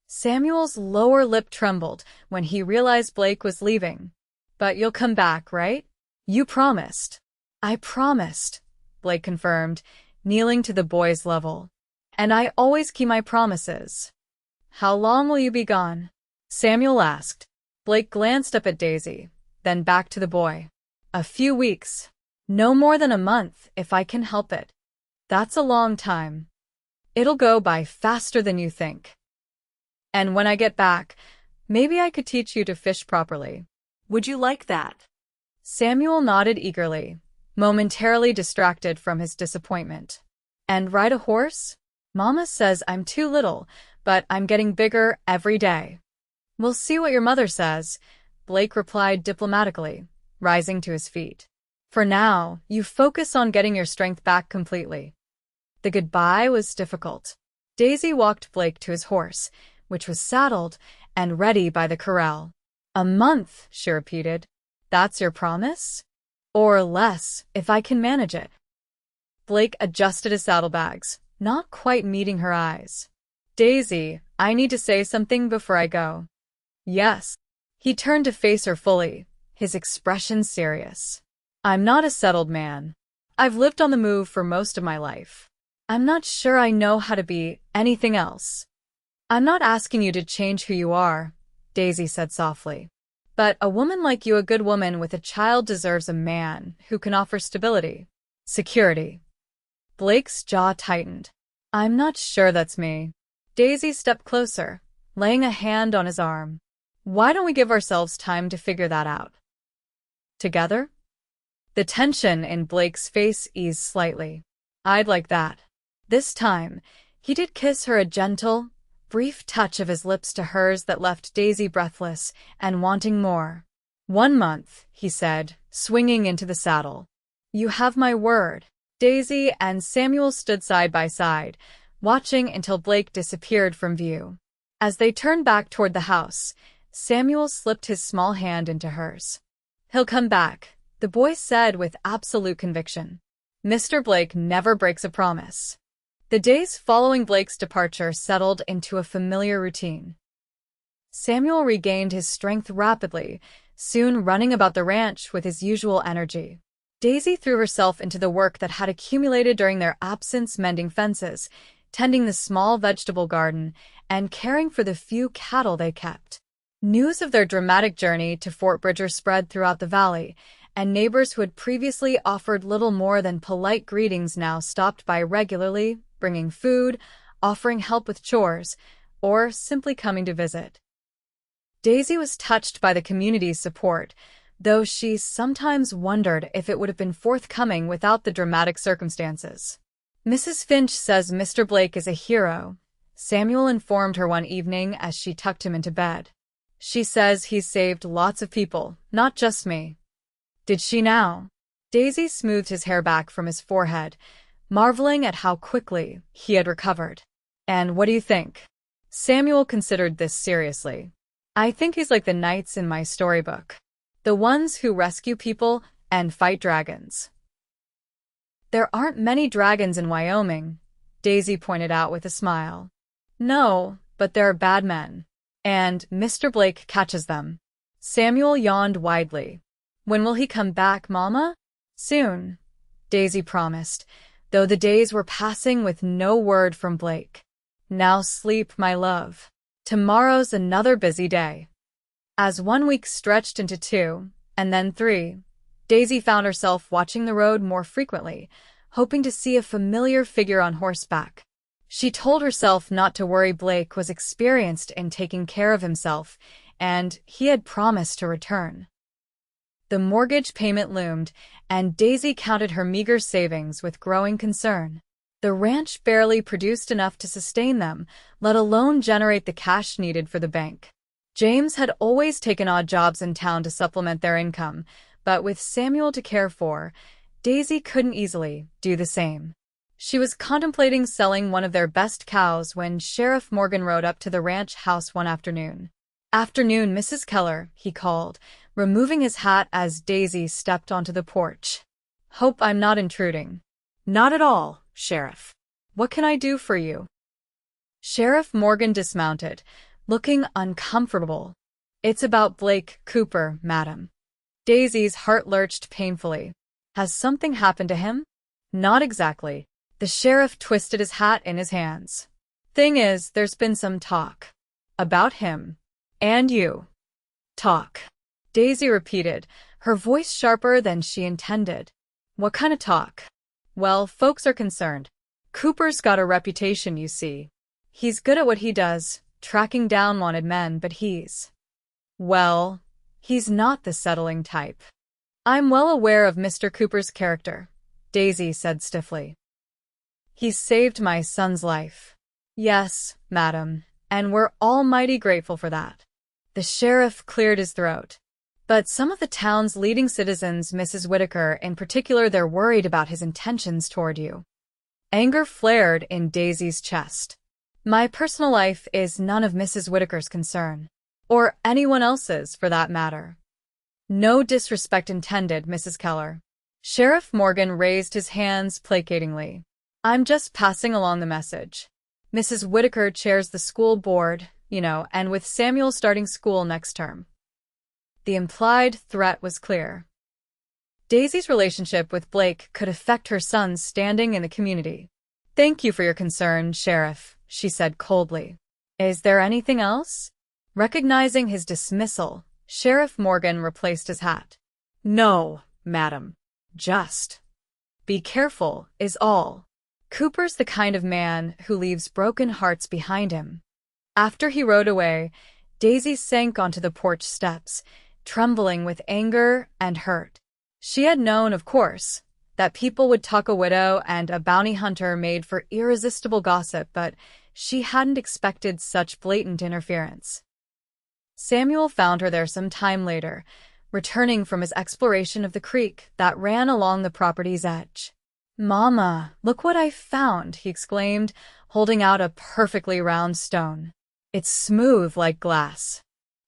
Samuel's lower lip trembled when he realized Blake was leaving. But you'll come back, right? You promised. I promised, Blake confirmed, kneeling to the boy's level. And I always keep my promises. How long will you be gone? Samuel asked. Blake glanced up at Daisy, then back to the boy. A few weeks. No more than a month, if I can help it. That's a long time. It'll go by faster than you think. And when I get back, maybe I could teach you to fish properly. Would you like that? Samuel nodded eagerly, momentarily distracted from his disappointment. And ride a horse? Mama says I'm too little, but I'm getting bigger every day. We'll see what your mother says, Blake replied diplomatically, rising to his feet. For now, you focus on getting your strength back completely. The goodbye was difficult. Daisy walked Blake to his horse, which was saddled and ready by the corral. A month, she repeated. That's your promise? Or less, if I can manage it. Blake adjusted his saddlebags, not quite meeting her eyes. Daisy, I need to say something before I go. Yes. He turned to face her fully, his expression serious. I'm not a settled man. I've lived on the move for most of my life. I'm not sure I know how to be anything else. I'm not asking you to change who you are, Daisy said softly. But a woman like you, a good woman with a child, deserves a man who can offer stability, security. Blake's jaw tightened. I'm not sure that's me. Daisy stepped closer, laying a hand on his arm. Why don't we give ourselves time to figure that out? Together? The tension in Blake's face eased slightly. I'd like that. This time, he did kiss her, a gentle, brief touch of his lips to hers that left Daisy breathless and wanting more. 1 month, he said, swinging into the saddle. You have my word. Daisy and Samuel stood side by side, watching until Blake disappeared from view. As they turned back toward the house, Samuel slipped his small hand into hers. He'll come back, the boy said with absolute conviction. Mr. Blake never breaks a promise. The days following Blake's departure settled into a familiar routine. Samuel regained his strength rapidly, soon running about the ranch with his usual energy. Daisy threw herself into the work that had accumulated during their absence, mending fences, tending the small vegetable garden, and caring for the few cattle they kept. News of their dramatic journey to Fort Bridger spread throughout the valley, and neighbors who had previously offered little more than polite greetings now stopped by regularly, bringing food, offering help with chores, or simply coming to visit. Daisy was touched by the community's support, though she sometimes wondered if it would have been forthcoming without the dramatic circumstances. Mrs. Finch says Mr. Blake is a hero, Samuel informed her one evening as she tucked him into bed. She says he's saved lots of people, not just me. Did she now? Daisy smoothed his hair back from his forehead, marveling at how quickly he had recovered. And what do you think? Samuel considered this seriously. I think he's like the knights in my storybook. The ones who rescue people and fight dragons. There aren't many dragons in Wyoming, Daisy pointed out with a smile. No, but there are bad men. And Mr. Blake catches them. Samuel yawned widely. When will he come back, Mama? Soon, Daisy promised, though the days were passing with no word from Blake. Now sleep, my love. Tomorrow's another busy day. As 1 week stretched into 2, and then 3, Daisy found herself watching the road more frequently, hoping to see a familiar figure on horseback. She told herself not to worry. Blake was experienced in taking care of himself, and he had promised to return. The mortgage payment loomed, and Daisy counted her meager savings with growing concern. The ranch barely produced enough to sustain them, let alone generate the cash needed for the bank. James had always taken odd jobs in town to supplement their income, but with Samuel to care for, Daisy couldn't easily do the same. She was contemplating selling one of their best cows when Sheriff Morgan rode up to the ranch house one afternoon. "Afternoon, Mrs. Keller," he called, removing his hat as Daisy stepped onto the porch. "Hope I'm not intruding." Not at all, Sheriff. "What can I do for you?" Sheriff Morgan dismounted, looking uncomfortable. "It's about Blake Cooper, madam." Daisy's heart lurched painfully. "Has something happened to him?" "Not exactly." The sheriff twisted his hat in his hands. "Thing is, there's been some talk. About him. And you." "Talk," Daisy repeated, her voice sharper than she intended. "What kind of talk?" "Well, folks are concerned. Cooper's got a reputation, you see. He's good at what he does, tracking down wanted men, but well, he's not the settling type." "I'm well aware of Mr. Cooper's character," Daisy said stiffly. "He's saved my son's life." "Yes, madam, and we're all mighty grateful for that." The sheriff cleared his throat. "But some of the town's leading citizens, Mrs. Whitaker in particular, they're worried about his intentions toward you." Anger flared in Daisy's chest. "My personal life is none of Mrs. Whitaker's concern. Or anyone else's, for that matter." "No disrespect intended, Mrs. Keller." Sheriff Morgan raised his hands placatingly. "I'm just passing along the message. Mrs. Whitaker chairs the school board, and with Samuel starting school next term." The implied threat was clear. Daisy's relationship with Blake could affect her son's standing in the community. "Thank you for your concern, Sheriff," she said coldly. "Is there anything else?" Recognizing his dismissal, Sheriff Morgan replaced his hat. "No, madam. Just be careful, is all. Cooper's the kind of man who leaves broken hearts behind him." After he rode away, Daisy sank onto the porch steps, trembling with anger and hurt. She had known, of course, that people would talk a widow and a bounty hunter made for irresistible gossip, but she hadn't expected such blatant interference. Samuel found her there some time later, returning from his exploration of the creek that ran along the property's edge. "Mama, look what I found," he exclaimed, holding out a perfectly round stone. "It's smooth like glass."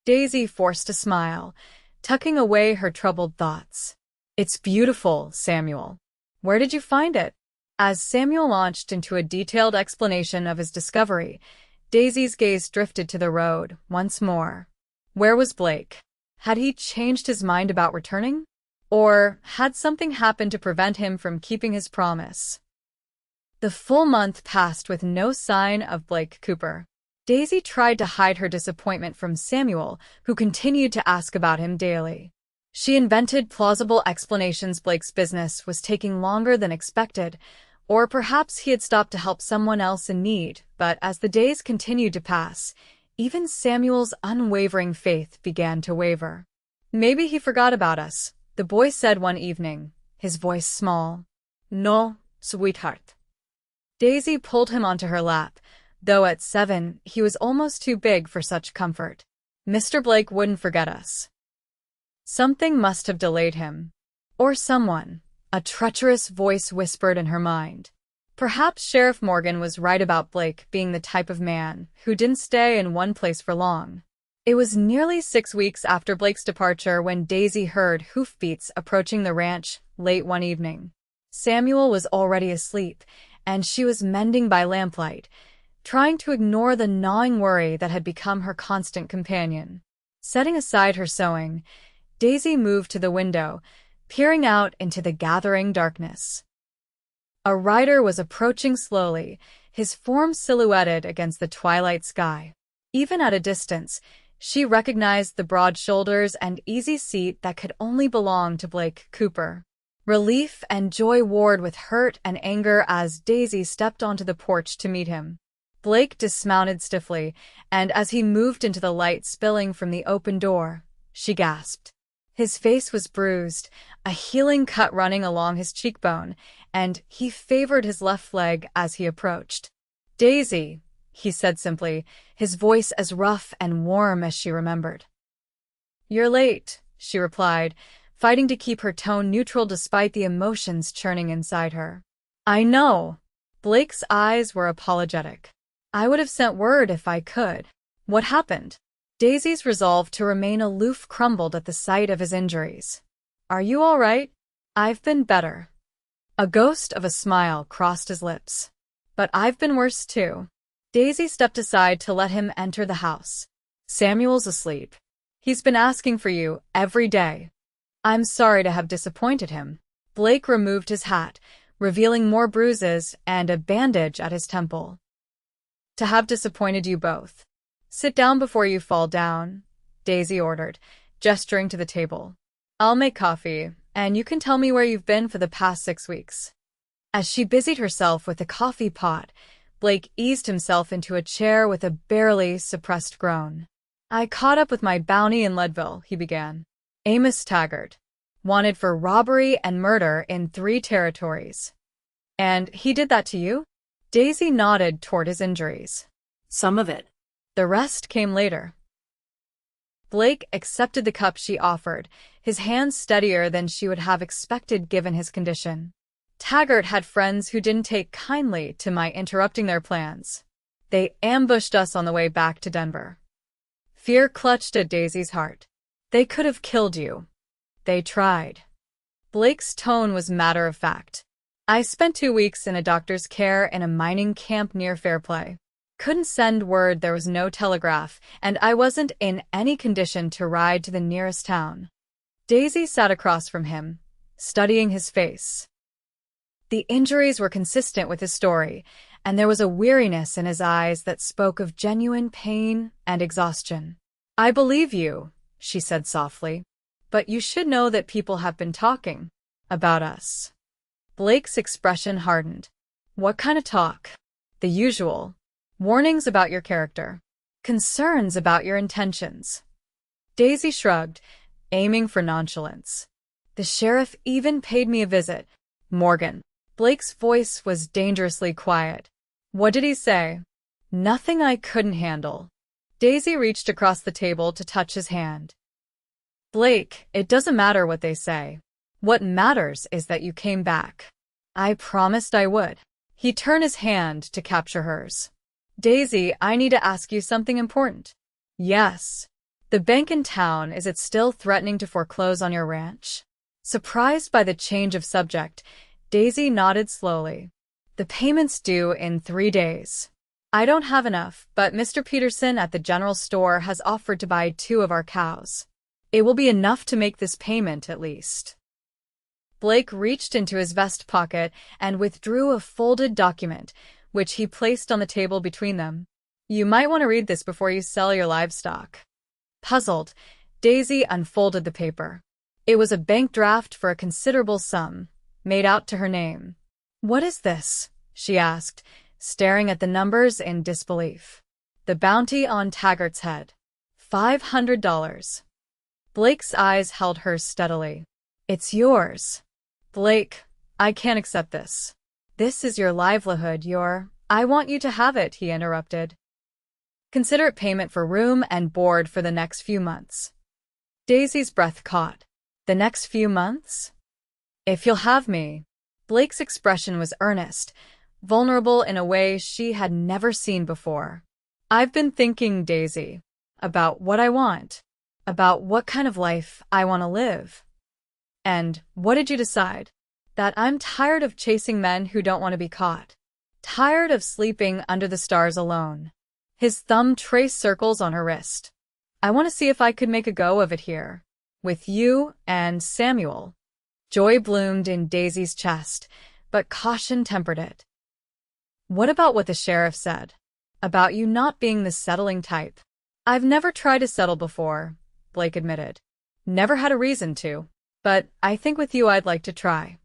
Daisy forced a smile, tucking away her troubled thoughts. "It's beautiful, Samuel. Where did you find it?" As Samuel launched into a detailed explanation of his discovery, Daisy's gaze drifted to the road once more. Where was Blake? Had he changed his mind about returning? Or had something happened to prevent him from keeping his promise? The full month passed with no sign of Blake Cooper. Daisy tried to hide her disappointment from Samuel, who continued to ask about him daily. She invented plausible explanations. Blake's business was taking longer than expected, or perhaps he had stopped to help someone else in need, but as the days continued to pass, even Samuel's unwavering faith began to waver. "Maybe he forgot about us," the boy said one evening, his voice small. "No, sweetheart." Daisy pulled him onto her lap, though at 7 he was almost too big for such comfort. "Mr. Blake wouldn't forget us." Something must have delayed him. Or someone, a treacherous voice whispered in her mind. Perhaps Sheriff Morgan was right about Blake being the type of man who didn't stay in one place for long. It was nearly 6 weeks after Blake's departure when Daisy heard hoofbeats approaching the ranch late one evening. Samuel was already asleep, and she was mending by lamplight, trying to ignore the gnawing worry that had become her constant companion. Setting aside her sewing, Daisy moved to the window, peering out into the gathering darkness. A rider was approaching slowly, his form silhouetted against the twilight sky. Even at a distance, she recognized the broad shoulders and easy seat that could only belong to Blake Cooper. Relief and joy warred with hurt and anger as Daisy stepped onto the porch to meet him. Blake dismounted stiffly, and as he moved into the light spilling from the open door, she gasped. His face was bruised, a healing cut running along his cheekbone, and he favored his left leg as he approached. "Daisy," he said simply, his voice as rough and warm as she remembered. "You're late," she replied, fighting to keep her tone neutral despite the emotions churning inside her. "I know." Blake's eyes were apologetic. "I would have sent word if I could. What happened?" Daisy's resolve to remain aloof crumbled at the sight of his injuries. "Are you all right?" "I've been better." A ghost of a smile crossed his lips. "But I've been worse too." Daisy stepped aside to let him enter the house. "Samuel's asleep. He's been asking for you every day." "I'm sorry to have disappointed him." Blake removed his hat, revealing more bruises and a bandage at his temple. "To have disappointed you both. Sit down before you fall down," Daisy ordered, gesturing to the table. "I'll make coffee, and you can tell me where you've been for the past 6 weeks." As she busied herself with the coffee pot, Blake eased himself into a chair with a barely suppressed groan. "I caught up with my bounty in Leadville," he began. "Amos Taggart. Wanted for robbery and murder in 3 territories." "And he did that to you?" Daisy nodded toward his injuries. Some of it. The rest came later. Blake accepted the cup she offered, his hands steadier than she would have expected given his condition. "Taggart had friends who didn't take kindly to my interrupting their plans. They ambushed us on the way back to Denver." Fear clutched at Daisy's heart. "They could have killed you." "They tried." Blake's tone was matter-of-fact. "I spent 2 weeks in a doctor's care in a mining camp near Fairplay. Couldn't send word, there was no telegraph, and I wasn't in any condition to ride to the nearest town." Daisy sat across from him, studying his face. The injuries were consistent with his story, and there was a weariness in his eyes that spoke of genuine pain and exhaustion. "I believe you," she said softly, "but you should know that people have been talking about us." Blake's expression hardened. "What kind of talk?" "The usual. Warnings about your character. Concerns about your intentions." Daisy shrugged, aiming for nonchalance. "The sheriff even paid me a visit." "Morgan." Blake's voice was dangerously quiet. "What did he say?" "Nothing I couldn't handle." Daisy reached across the table to touch his hand. "Blake, it doesn't matter what they say. What matters is that you came back." "I promised I would." He turned his hand to capture hers. "Daisy, I need to ask you something important." "Yes." "The bank in town, is it still threatening to foreclose on your ranch?" Surprised by the change of subject, Daisy nodded slowly. "The payment's due in 3 days. I don't have enough, but Mr. Peterson at the general store has offered to buy 2 of our cows. It will be enough to make this payment at least." Blake reached into his vest pocket and withdrew a folded document, which he placed on the table between them. "You might want to read this before you sell your livestock." Puzzled, Daisy unfolded the paper. It was a bank draft for a considerable sum, made out to her name. "What is this?" she asked, staring at the numbers in disbelief. "The bounty on Taggart's head. $500. Blake's eyes held hers steadily. "It's yours." "Blake, I can't accept this." "This is your livelihood, I want you to have it," he interrupted. "Consider it payment for room and board for the next few months." Daisy's breath caught. "The next few months?" "If you'll have me." Blake's expression was earnest, vulnerable in a way she had never seen before. "I've been thinking, Daisy, about what I want, about what kind of life I want to live." "And what did you decide?" "That I'm tired of chasing men who don't want to be caught. Tired of sleeping under the stars alone." His thumb traced circles on her wrist. "I want to see if I could make a go of it here. With you and Samuel." Joy bloomed in Daisy's chest, but caution tempered it. "What about what the sheriff said? About you not being the settling type?" "I've never tried to settle before," Blake admitted. "Never had a reason to. But I think with you I'd like to try."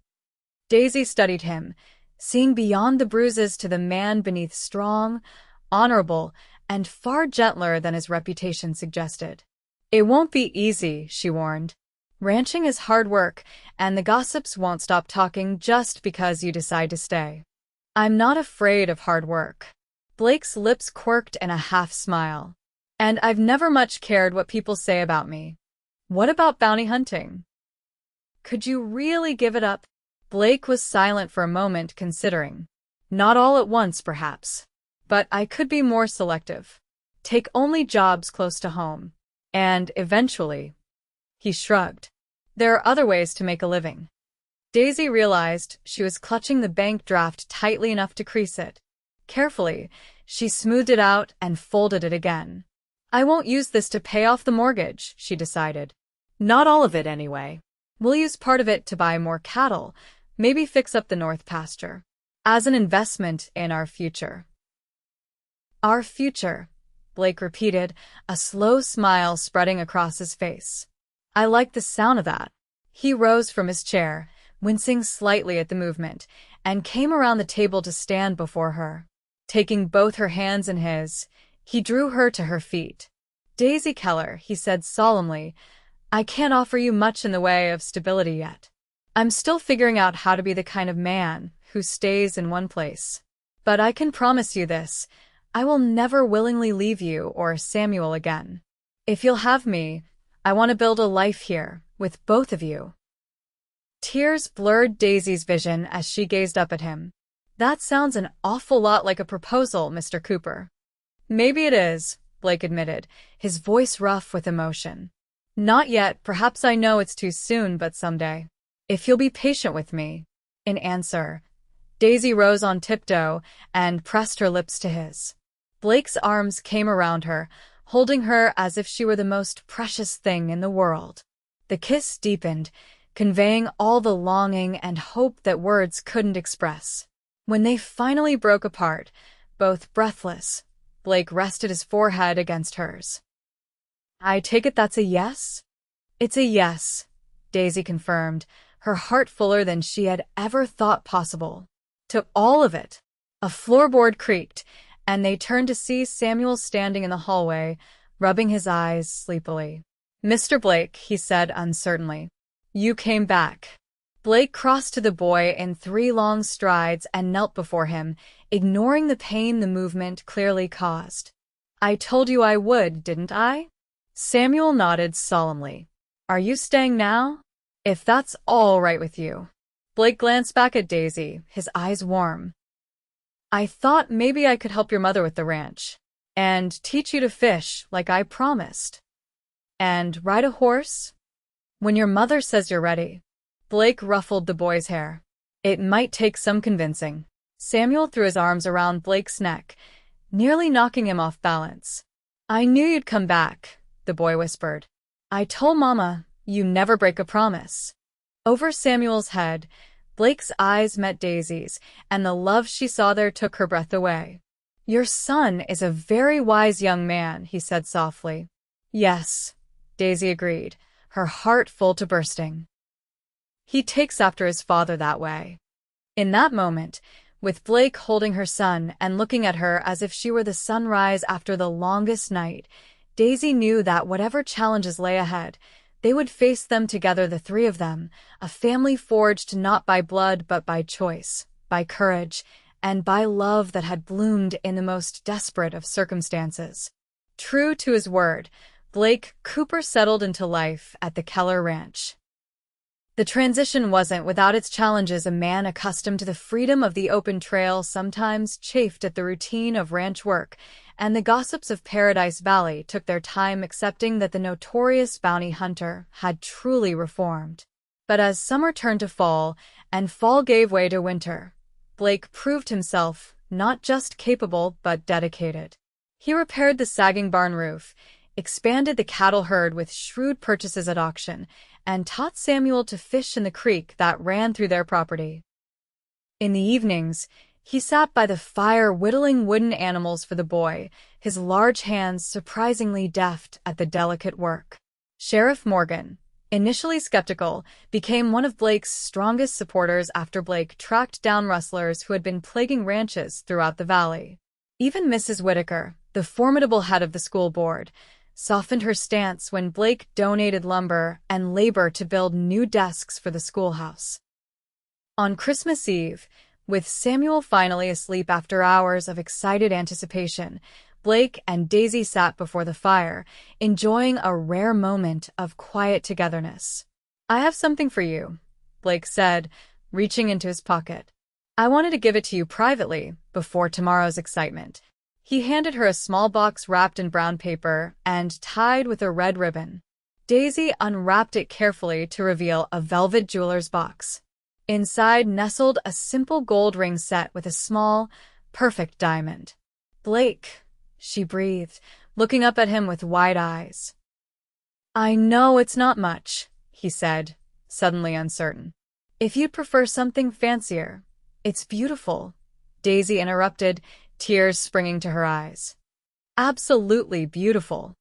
Daisy studied him, seeing beyond the bruises to the man beneath, strong, honorable, and far gentler than his reputation suggested. "It won't be easy," she warned. Ranching is hard work, and the gossips won't stop talking just because you decide to stay. I'm not afraid of hard work. Blake's lips quirked in a half-smile. And I've never much cared what people say about me. What about bounty hunting? Could you really give it up? Blake was silent for a moment, considering. Not all at once, perhaps. But I could be more selective. Take only jobs close to home. And, eventually, he shrugged. There are other ways to make a living. Daisy realized she was clutching the bank draft tightly enough to crease it. Carefully, she smoothed it out and folded it again. I won't use this to pay off the mortgage, she decided. Not all of it, anyway. We'll use part of it to buy more cattle, maybe fix up the north pasture. As an investment in our future. Our future, Blake repeated, a slow smile spreading across his face. I like the sound of that. He rose from his chair, wincing slightly at the movement, and came around the table to stand before her. Taking both her hands in his, he drew her to her feet. Daisy Keller, he said solemnly, I can't offer you much in the way of stability yet. I'm still figuring out how to be the kind of man who stays in one place. But I can promise you this, I will never willingly leave you or Samuel again. If you'll have me, I want to build a life here, with both of you. Tears blurred Daisy's vision as she gazed up at him. That sounds an awful lot like a proposal, Mr. Cooper. Maybe it is, Blake admitted, his voice rough with emotion. Not yet, perhaps I know it's too soon, but someday. If you'll be patient with me. In answer, Daisy rose on tiptoe and pressed her lips to his. Blake's arms came around her, holding her as if she were the most precious thing in the world. The kiss deepened, conveying all the longing and hope that words couldn't express. When they finally broke apart, both breathless, Blake rested his forehead against hers. I take it that's a yes? It's a yes, Daisy confirmed, her heart fuller than she had ever thought possible. To all of it. A floorboard creaked, and they turned to see Samuel standing in the hallway, rubbing his eyes sleepily. Mr. Blake, he said uncertainly. You came back. Blake crossed to the boy in 3 long strides and knelt before him, ignoring the pain the movement clearly caused. I told you I would, didn't I? Samuel nodded solemnly. Are you staying now? If that's all right with you. Blake glanced back at Daisy, his eyes warm. I thought maybe I could help your mother with the ranch. And teach you to fish, like I promised. And ride a horse? When your mother says you're ready. Blake ruffled the boy's hair. It might take some convincing. Samuel threw his arms around Blake's neck, nearly knocking him off balance. I knew you'd come back, the boy whispered. I told Mama, you never break a promise. Over Samuel's head, Blake's eyes met Daisy's, and the love she saw there took her breath away. Your son is a very wise young man, he said softly. Yes, Daisy agreed, her heart full to bursting. He takes after his father that way. In that moment, with Blake holding her son and looking at her as if she were the sunrise after the longest night, Daisy knew that whatever challenges lay ahead, they would face them together, the 3 of them, a family forged not by blood but by choice, by courage, and by love that had bloomed in the most desperate of circumstances. True to his word, Blake Cooper settled into life at the Keller Ranch. The transition wasn't without its challenges. A man accustomed to the freedom of the open trail sometimes chafed at the routine of ranch work, and the gossips of Paradise Valley took their time accepting that the notorious bounty hunter had truly reformed. But as summer turned to fall, and fall gave way to winter, Blake proved himself not just capable but dedicated. He repaired the sagging barn roof, expanded the cattle herd with shrewd purchases at auction, and taught Samuel to fish in the creek that ran through their property. In the evenings, he sat by the fire whittling wooden animals for the boy, his large hands surprisingly deft at the delicate work. Sheriff Morgan, initially skeptical, became one of Blake's strongest supporters after Blake tracked down rustlers who had been plaguing ranches throughout the valley. Even Mrs. Whitaker, the formidable head of the school board, softened her stance when Blake donated lumber and labor to build new desks for the schoolhouse. On Christmas Eve, with Samuel finally asleep after hours of excited anticipation, Blake and Daisy sat before the fire, enjoying a rare moment of quiet togetherness. "I have something for you," Blake said, reaching into his pocket. "I wanted to give it to you privately, before tomorrow's excitement." He handed her a small box wrapped in brown paper and tied with a red ribbon. Daisy unwrapped it carefully to reveal a velvet jeweler's box. Inside nestled a simple gold ring set with a small, perfect diamond. "Blake," she breathed, looking up at him with wide eyes. "I know it's not much," he said, suddenly uncertain. "If you'd prefer something fancier." "It's beautiful," Daisy interrupted, tears springing to her eyes. "Absolutely beautiful."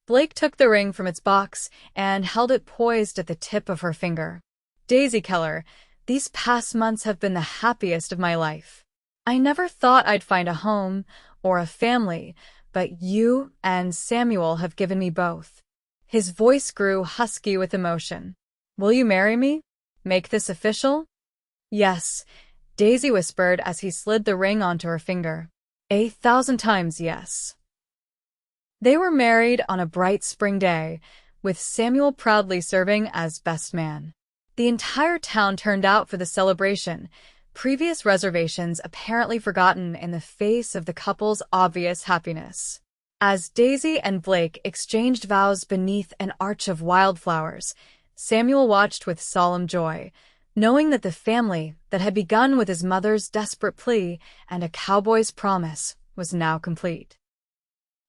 Blake took the ring from its box and held it poised at the tip of her finger. "Daisy Keller, these past months have been the happiest of my life. I never thought I'd find a home or a family, but you and Samuel have given me both." His voice grew husky with emotion. "Will you marry me? Make this official?" "Yes," Daisy whispered as he slid the ring onto her finger. "1,000 times yes." They were married on a bright spring day, with Samuel proudly serving as best man. The entire town turned out for the celebration, previous reservations apparently forgotten in the face of the couple's obvious happiness. As Daisy and Blake exchanged vows beneath an arch of wildflowers, Samuel watched with solemn joy, knowing that the family that had begun with his mother's desperate plea and a cowboy's promise was now complete.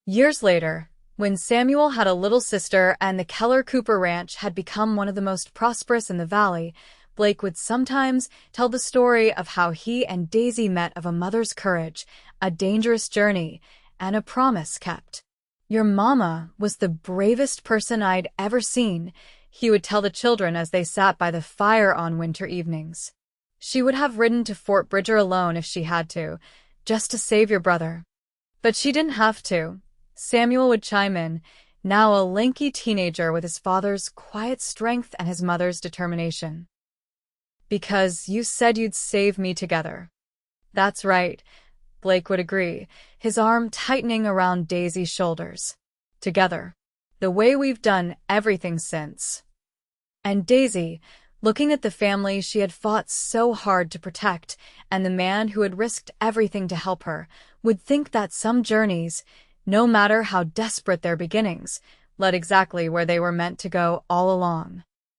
Years later, when Samuel had a little sister and the Keller Cooper Ranch had become one of the most prosperous in the valley, Blake would sometimes tell the story of how he and Daisy met, of a mother's courage, a dangerous journey, and a promise kept. "Your mama was the bravest person I'd ever seen," he would tell the children as they sat by the fire on winter evenings. "She would have ridden to Fort Bridger alone if she had to, just to save your brother. But she didn't have to," Samuel would chime in, now a lanky teenager with his father's quiet strength and his mother's determination. "Because you said you'd save me together." "That's right," Blake would agree, his arm tightening around Daisy's shoulders. "Together. The way we've done everything since." And Daisy, looking at the family she had fought so hard to protect and the man who had risked everything to help her, would think that some journeys, no matter how desperate their beginnings, led exactly where they were meant to go all along.